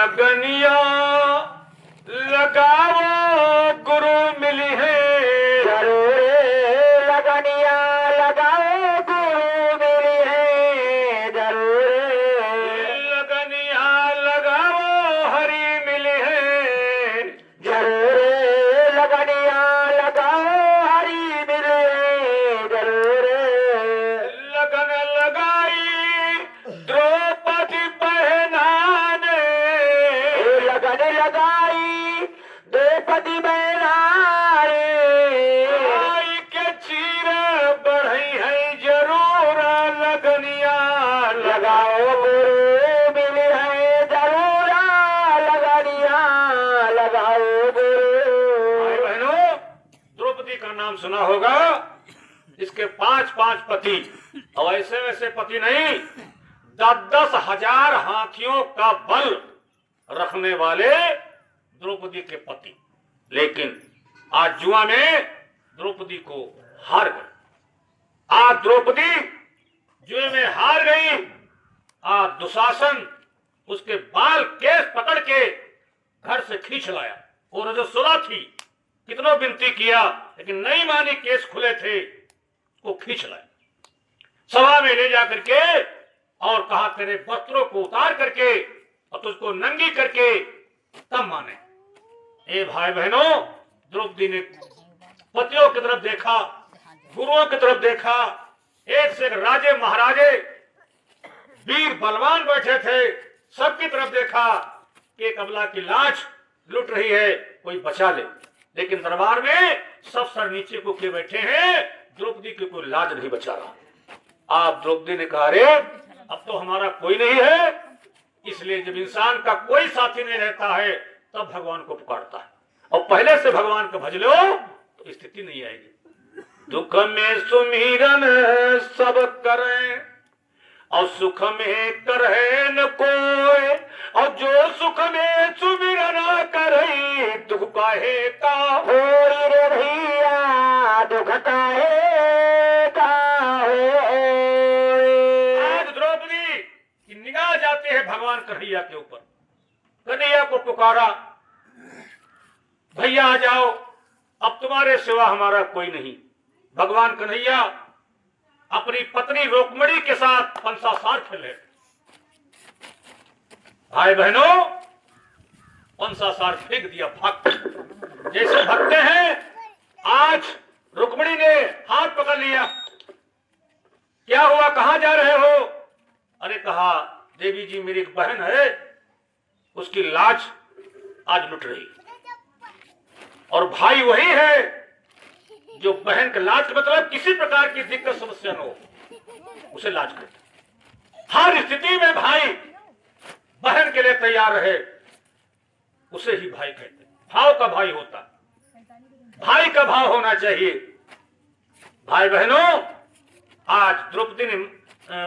लगनिया लगाओ गुरु मिली है। जरूर लगनिया लगाओ गुरु मिली है। जरूर लगनिया लगाओ हरी मिली है। जरूर लगनिया लगाओ हरी मिली है। जरूर लगन लगाई द्रौपदी बहना ने। लगन लगाई द्रौपदी बहना आई के चीर बढ़ई है जरूर लगनिया लगाओ गुरु मिली है। जरूर लगनिया लगाओ गुरु। भाई बहनों, द्रौपदी का नाम सुना होगा। इसके 5 पति, और ऐसे वैसे पति नहीं, 10 हजार हाथियों का बल रखने वाले द्रौपदी के पति। लेकिन आज जुआ में द्रौपदी को हार गई। आज द्रौपदी जुए में हार गई। आज दुशासन उसके बाल केस पकड़ के घर से खींच लाया। और रजस्वला थी, कितनों विनती किया लेकिन नहीं मानी, केस खुले थे, वो खींच लाया। सभा में ले जाकर के और कहा तेरे वस्त्रों को उतार करके और तुझको नंगी करके तब माने। ए भाई बहनों, द्रौपदी ने पतियों की तरफ देखा, गुरुओं की तरफ देखा। एक से एक राजे महाराजे वीर बलवान बैठे थे, सबकी तरफ देखा कि एक अबला की लाश लुट रही है, कोई बचा ले। लेकिन दरबार में सब सर नीचे को किए बैठे हैं, द्रौपदी की कोई लाज नहीं बचा रहा। आप द्रौपदी ने कहा अरे अब तो हमारा कोई नहीं है। इसलिए जब इंसान का कोई साथी नहीं रहता है तब भगवान को पुकारता है, और पहले से भगवान को भज लो तो स्थिति नहीं आएगी। दुख में सुमिरन सब करें और सुख में करे न कोई, और जो सुख में सुमिरन करे दुख काहे का होई रे भैया दुख काहे का होई। आज द्रौपदी की निगाह जाती है भगवान कन्हैया के ऊपर। कन्हैया को पुकारा, भैया आ जाओ, अब तुम्हारे सिवा हमारा कोई नहीं। भगवान कन्हैया अपनी पत्नी रुक्मिणी के साथ पंसासार खेले। भाई बहनों, पंसासार फेंक दिया, भाग जैसे भागते हैं। आज रुक्मिणी ने हाथ पकड़ लिया, क्या हुआ, कहां जा रहे हो? अरे कहा देवी जी मेरी एक बहन है, उसकी लाज आज लुट रही, और भाई वही है जो बहन का लाज का मतलब किसी प्रकार की दिक्कत समस्या न हो उसे लाज करते। हर स्थिति में भाई बहन के लिए तैयार रहे उसे ही भाई कहते। भाव का भाई होता, भाई का भाव होना चाहिए। भाई बहनों, आज द्रौपदी ने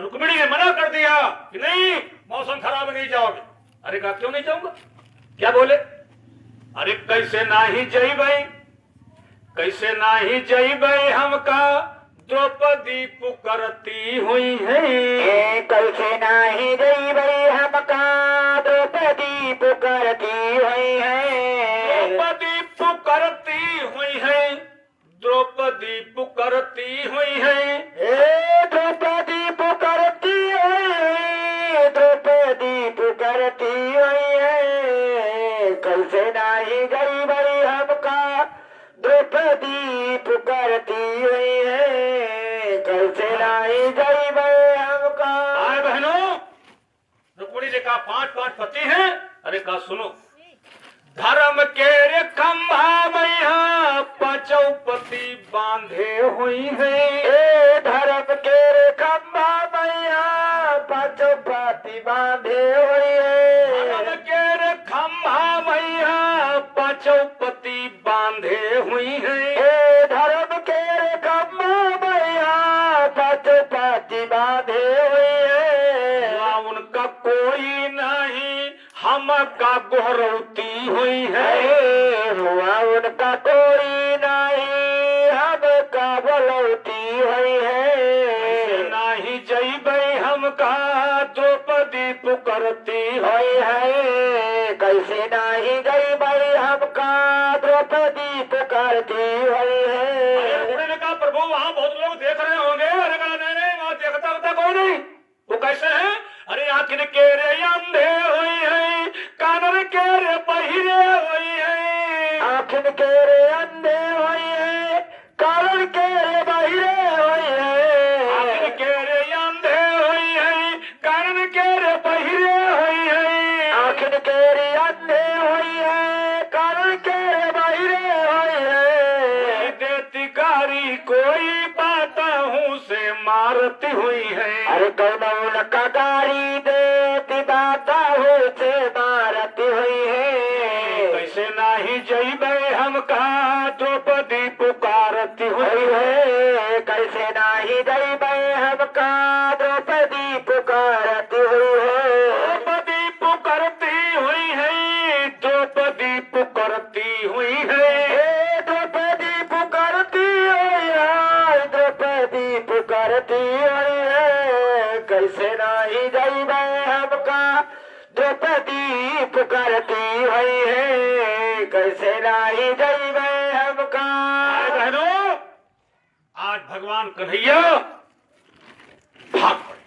रुक्मिणी ने मना कर दिया कि नहीं, मौसम खराब नहीं जाओगे। अरे कहा क्यों नहीं जाऊंगा, क्या बोले? अरे कैसे नाही जई भाई, कैसे नाही जई भाई हमका द्रौपदी पुकारती हुई है। कैसे नाही जई भाई हमका द्रौपदी पुकारती हुई है। द्रौपदी पुकारती हुई है, द्रौपदी पुकारती हुई है। द्रौपदी पुकारती है, द्रौपदी पुकारती हुई है। कैसे नाही गई भाई हमका द्रौपदी पुकारती हुई है। कैसे नाही गई भाई हमका। भाई बहनों, रुक्मिणी ने कहा 5 पति हैं। अरे कहा सुनो, धर्म के रे खंभा मैया पांचों पति बांधे हुई है। धर्म के रे खंभा मैया पांचों पति बांधे हुई है। धर्म के रे खंभा मैया पांचों पति बांधे हुई है। धर्म के रे खंभा मैया पांचों पति बांधे हुई है। उनका कोई नहीं, हम का गोहरौती हुई है। हुआ उनका कोई नहीं, हम का बोलौती हुई है। नहीं जई भाई हमका द्रौपदी द्रौपदी पुकारती हुई है, कैसे नहीं गई भाई हमका द्रौपदी पुकारती हुई है। बूढ़े ने कहा प्रभु वहाँ बहुत लोग देख रहे होंगे। अरे कहा नहीं नहीं वहाँ देखता होता कौन नहीं, वो कैसे है? अरे आखिर के रे अंधे हुई है, कानर के रे बहिरे हुई है, आखिर के रे अंधे हुई है, कानर के रे बहिरे हुई है, आखिर के रे अंधे हुई है, कानर के रे बहिरे हुई है, आखिर के रे अंधे हुई है, कानर के रे बहिरे हुई है। देती गारी कोई पाता हूँ से मारती हुई है। अरे कौन का गाड़ी देती दाता हो से मारती हुई है, कैसे नाही जइबे हम कहा द्रौपदी पुकारती हुई है। कैसे नाही दैबे हमका द्रौपदी पुकारती हुई है। द्रौपदी पुकारती हुई है, द्रौपदी पुकारती हुई है, द्रौपदी पुकारती हुई है, द्रौपदी पुकारती हुई है। कैसे नहीं दैबे हमका द्रौपदी पुकारती हुई है, कैसे नहीं दैबे हमका। बहनों आज भगवान कन्हैया भाग पड़े,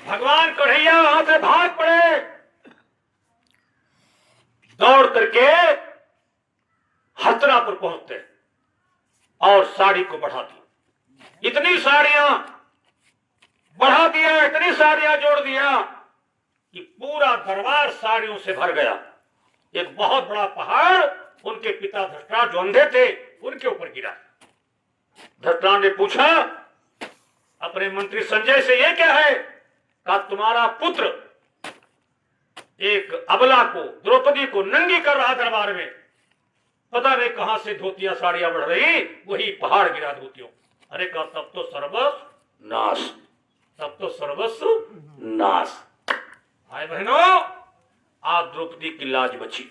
भगवान कन्हैया वहां से भाग पड़े, दौड़ करके हस्तनापुर पहुंचते और साड़ी को बढ़ा दी। इतनी साड़ियां बढ़ा दिया, इतनी साड़ियां जोड़ दिया कि पूरा दरबार साड़ियों से भर गया। एक बहुत बड़ा पहाड़ उनके पिता धृतराष्ट्र जो अंधे थे उनके ऊपर गिरा। धृतराष्ट्र ने पूछा अपने मंत्री संजय से, ये क्या है? कहा तुम्हारा पुत्र एक अबला को, द्रौपदी को नंगी कर रहा दरबार में, पता नहीं कहां से धोतियां साड़ियां बढ़ रही, वही पहाड़ गिरा धोतियों। अरे कहा तब तो सर्वस्व नाश, तब तो सर्वस्व नाश। भाई बहनों आज द्रौपदी की लाज बची।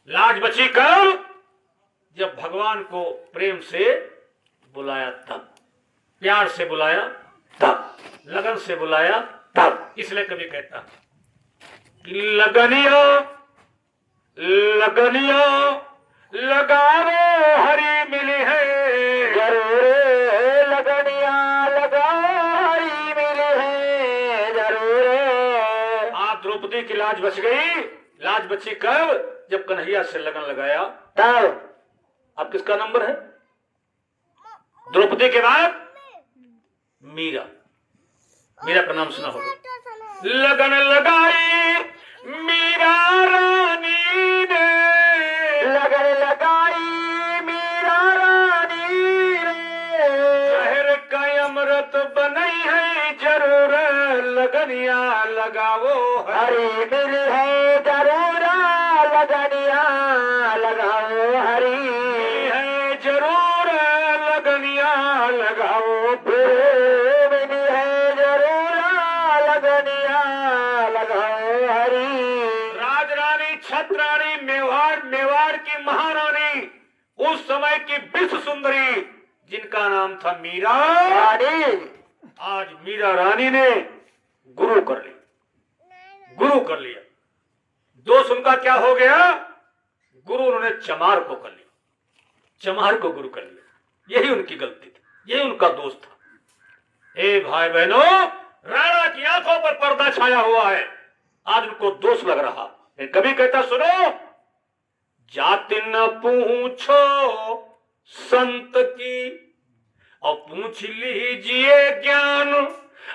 लाज बची कब? जब भगवान को प्रेम से बुलाया तब, प्यार से बुलाया तब, लगन से बुलाया तब। इसलिए कभी कहता कि लगनिया लगनिया लगाओ हरी मिली है, जरूर लगनिया लगाओ हरी मिली है, जरूर। आप द्रौपदी की लाज बच गई। लाज बची कब? जब कन्हैया से लगन लगाया तब। अब किसका नंबर है? द्रौपदी के बाद मीरा। मीरा का नाम सुना होगा। लगन लगाई मीरा रानी ने, लगन लगाई मीरा रानी ने, शहर का अमृत बनई है जरूर, लगनिया लगाओ हरी मिली है जरूर, लगनिया लगाओ हरी है जरूर, लगनिया लगाओ। मिली है जरूर, लगनिया लगाओ हरी। राजरानी छत्रानी मेवाड़ की महारानी, उस समय की विश्व सुंदरी जिनका नाम था मीरा रानी, आज मीरा रानी ने गुरु कर लिया, गुरु कर लिया। दोष उनका क्या हो गया? गुरु उन्होंने चमार को कर लिया, चमार को गुरु कर लिया। यही उनकी गलती थी, यही उनका दोष था। ए भाई बहनों, राणा की आंखों पर पर्दा छाया हुआ है, आज उनको दोष लग रहा। कभी कहता सुनो, जाति न पूछो संत की और पूछ लीजिए ज्ञान,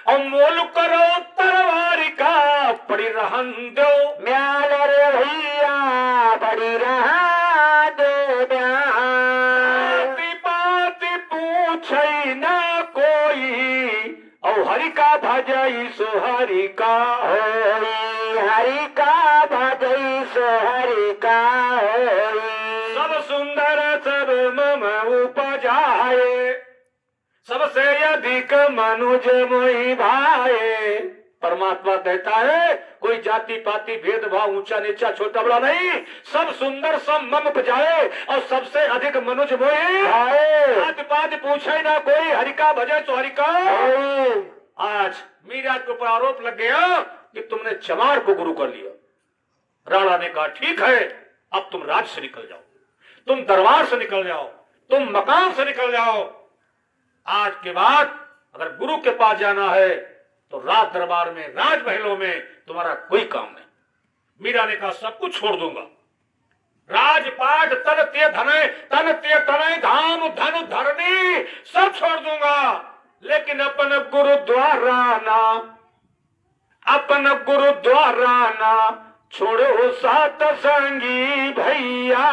और मोल करो तरवार का पड़ी रहन दो म्याल रे भैया बड़ी रहा दो म्याल। पाती पूछई न कोई, और हरि का भजई सो हरि का होई, हरि का भजई सो हरि का होई। सब सुंदर सब मम उपजाए, सबसे अधिक मनुज मोहि भाए। परमात्मा कहता है कोई जाति पाति भेदभाव ऊंचा नीचा छोटा बड़ा नहीं, सब सुंदर सब मम उपजाए और सबसे अधिक मनुज मोहि भाए। जाति पाति पूछे ना कोई, हरि का भजे तो हरि का। आज मीरा के ऊपर आरोप लग गया कि तुमने चमार को गुरु कर लिया। राणा ने कहा ठीक है, अब तुम राज से निकल जाओ, तुम दरबार से निकल जाओ, तुम मकान से निकल जाओ। आज के बाद अगर गुरु के पास जाना है तो राज दरबार में, राजमहलों में तुम्हारा कोई काम नहीं। मीरा ने कहा सब कुछ छोड़ दूंगा, राजपाट तन ते धने तन ते तनय धाम धन धरनी सब छोड़ दूंगा, लेकिन अपन गुरुद्वारा ना, अपन गुरुद्वारा ना छोड़ो सात संगी भैया।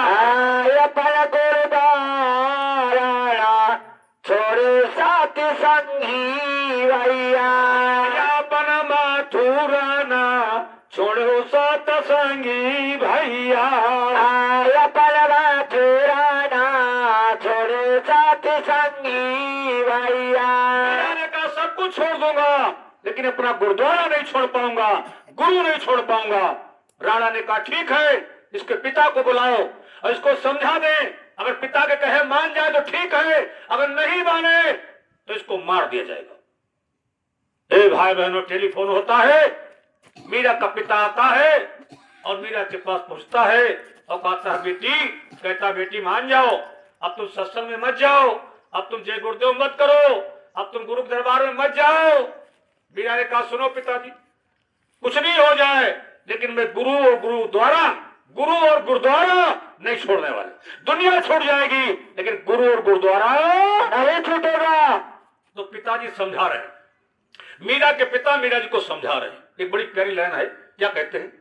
अपन गुरुद्वारा ना छोड़ो सात संगी भैया। अपन मथुरा ना छोड़ो सात संगी भैया। अपन मथुरा ना छोड़ो सात संगी भैया। मैंने कहा सब कुछ छोड़ दूंगा, लेकिन अपना गुरुद्वारा नहीं छोड़ पाऊंगा, गुरु नहीं छोड़ पाऊंगा। राणा ने कहा ठीक है, इसके पिता को बुलाओ और इसको समझा दें, अगर पिता के कहे मान जाए तो ठीक है, अगर नहीं माने तो इसको मार दिया जाएगा। ए भाई बहनों, टेलीफोन होता है, मीरा का पिता आता है और मीरा के पास पहुंचता है और कहता है बेटी, कहता बेटी मान जाओ, अब तुम सत्संग में मत जाओ, अब तुम जय गुरुदेव मत करो, अब तुम गुरु दरबार में मत जाओ। मीरा ने कहा सुनो पिताजी, कुछ नहीं हो जाए, लेकिन मैं गुरु और गुरुद्वारा नहीं छोड़ने वाले। दुनिया छूट जाएगी लेकिन गुरु और गुरुद्वारा नहीं छूटेगा। तो पिताजी समझा रहे हैं, मीरा के पिता मीरा जी को समझा रहे हैं। एक बड़ी प्यारी लाइन है, क्या कहते हैं?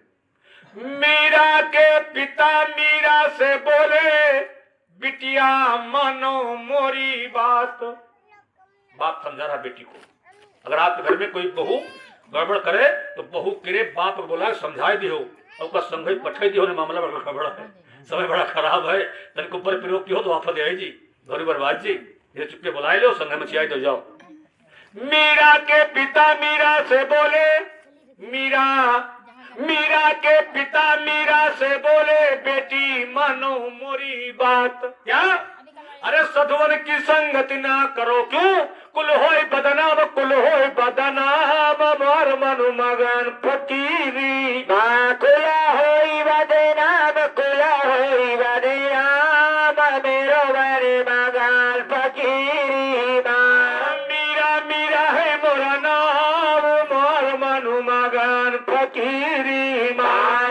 मीरा के पिता मीरा से बोले, बिटिया मानो मोरी बात समझा रहा बेटी को। अगर आपके घर में कोई बहू गड़बड़ करे तो बहू के बाप को बोला समझाई दियो और संघई पठाई दियो, मामला बड़ा गड़बड़ है, समय बड़ा खराब है, तन के ऊपर प्रयोग किया तो आफत आई जी, घर बर्बाद जी, ये चुपके बुलाए लो, संघ में चियाई तो जाओ। मीरा के पिता मीरा से बोले, मीरा के पिता मीरा से बोले, बेटी मानो मोरी बात। क्या? अरे सधुवन की संगति ना करो, क्यों? कुल होय बदनाम, कुल होय बदनाम, मोर मनु मगन फकीरी। कुल होय बदनाम, कुल होय बदनाम, मेरो बड़े मगन फकीरी। मीरा मीरा है मोरा नाम, मोर मनु मगन फकीरी।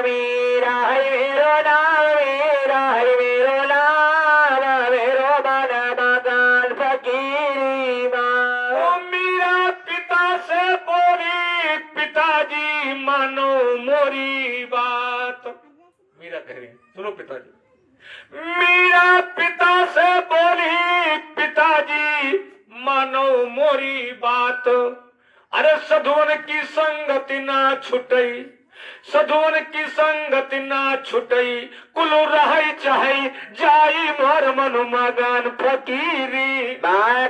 मीरा है मेरो नाम, मीरा है मेरो नाम, मेरो मन मगन फकीरी। मीरा पिता से बोली, पिताजी मानो मोरी बात। मीरा कह रही सुनो पिताजी, मीरा पिता से बोली, पिताजी मानो मोरी बात। अरे सधुवन की संगति ना छुटई, सधुवन की संगति ना छुटई, कुल रही चाहे जाई मोर मनु मगन फकीरी।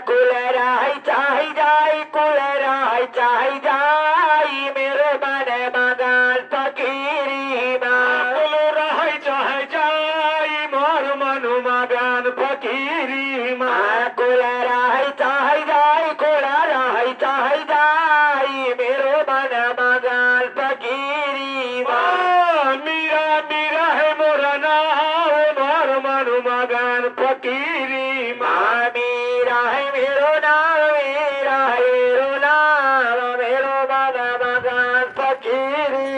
कुल रही चाहे जाई, कुल रही चाहे जाई, मेरो मन मगन फकीरी। कुल रही चाहे जाई मोर मनु मगन फकीरी। कुल रही चाहे जाई, कुल रही चाहे जाई, मेरो मन मगन फकीरी। मीरा मीरा है मोरा नाम, मोर मनु मगन फकीरी। मीरा है मेरो नाम, मीरा है मेरो नाम, मेरो मन मगन फकीरी।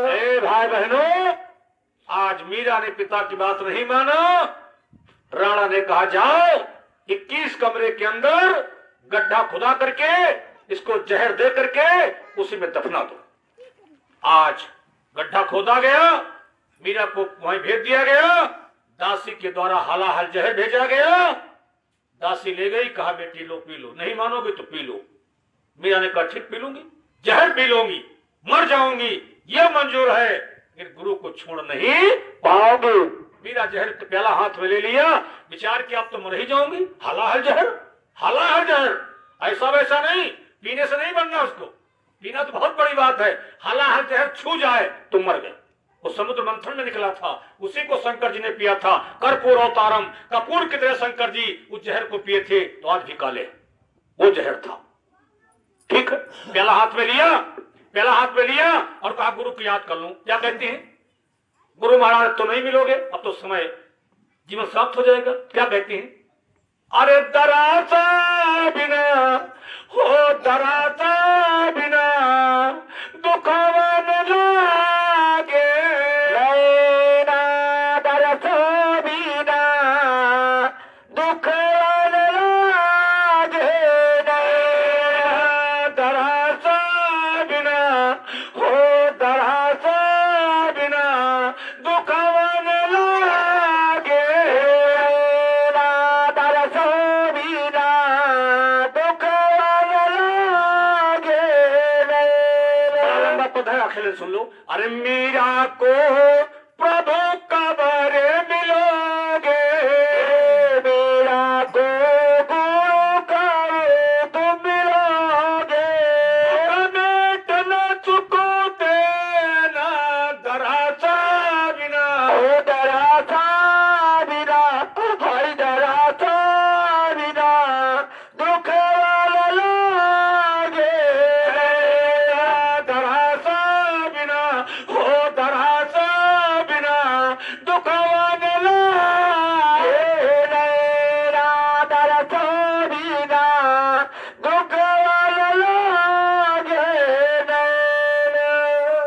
ए भाई बहनों, आज मीरा ने पिता की बात नहीं माना। राणा ने कहा जाओ 21 कमरे के अंदर गड्ढा खुदा करके इसको जहर दे करके उसी में दफना दो। आज गड्ढा खोदा गया, मीरा को वहीं भेज दिया गया, दासी के द्वारा हलाहल जहर भेजा गया। दासी ले गई, कहा बेटी लो पी लो, नहीं मानोगे तो पी लो। मीरा ने कहा ठीक पी लूंगी, जहर पी लूंगी, मर जाऊंगी, यह मंजूर है, लेकिन गुरु को छोड़ नहीं पाओगे। मीरा जहर का प्याला हाथ में ले लिया, विचार किया अब तो मर ही जाऊंगी, हलाहल जहर, हलाहल जहर, ऐसा वैसा नहीं, पीने से नहीं बनना, उसको पीना तो बहुत बड़ी बात है, हलाहल जहर छू जाए तो मर गए। वो समुद्र मंथन में निकला था, उसी को शंकर जी ने पिया था। कर्पूर अवतारम, कपूर की तरह शंकर जी उस जहर को पिए थे, तो आज भी काले वो जहर था। ठीक है, प्याला हाथ में लिया, प्याला हाथ में लिया और कहा गुरु की याद कर लूं। क्या कहते हैं? गुरु महाराज तो नहीं मिलोगे, अब तो समय जीवन समाप्त हो जाएगा। क्या कहते हैं? अरे दरासा बिना हो, दरासा बिना दुखवन लागे, नैना दरसो बिना दुखवन लागे, नैना दरासा बिना हो, दरासा बिना दुखवन लागे, नैना दरसो बिना दुखवन लागे, लंबा पद है, अकेले सुन लो। अरे मीरा को प्रभु कबरे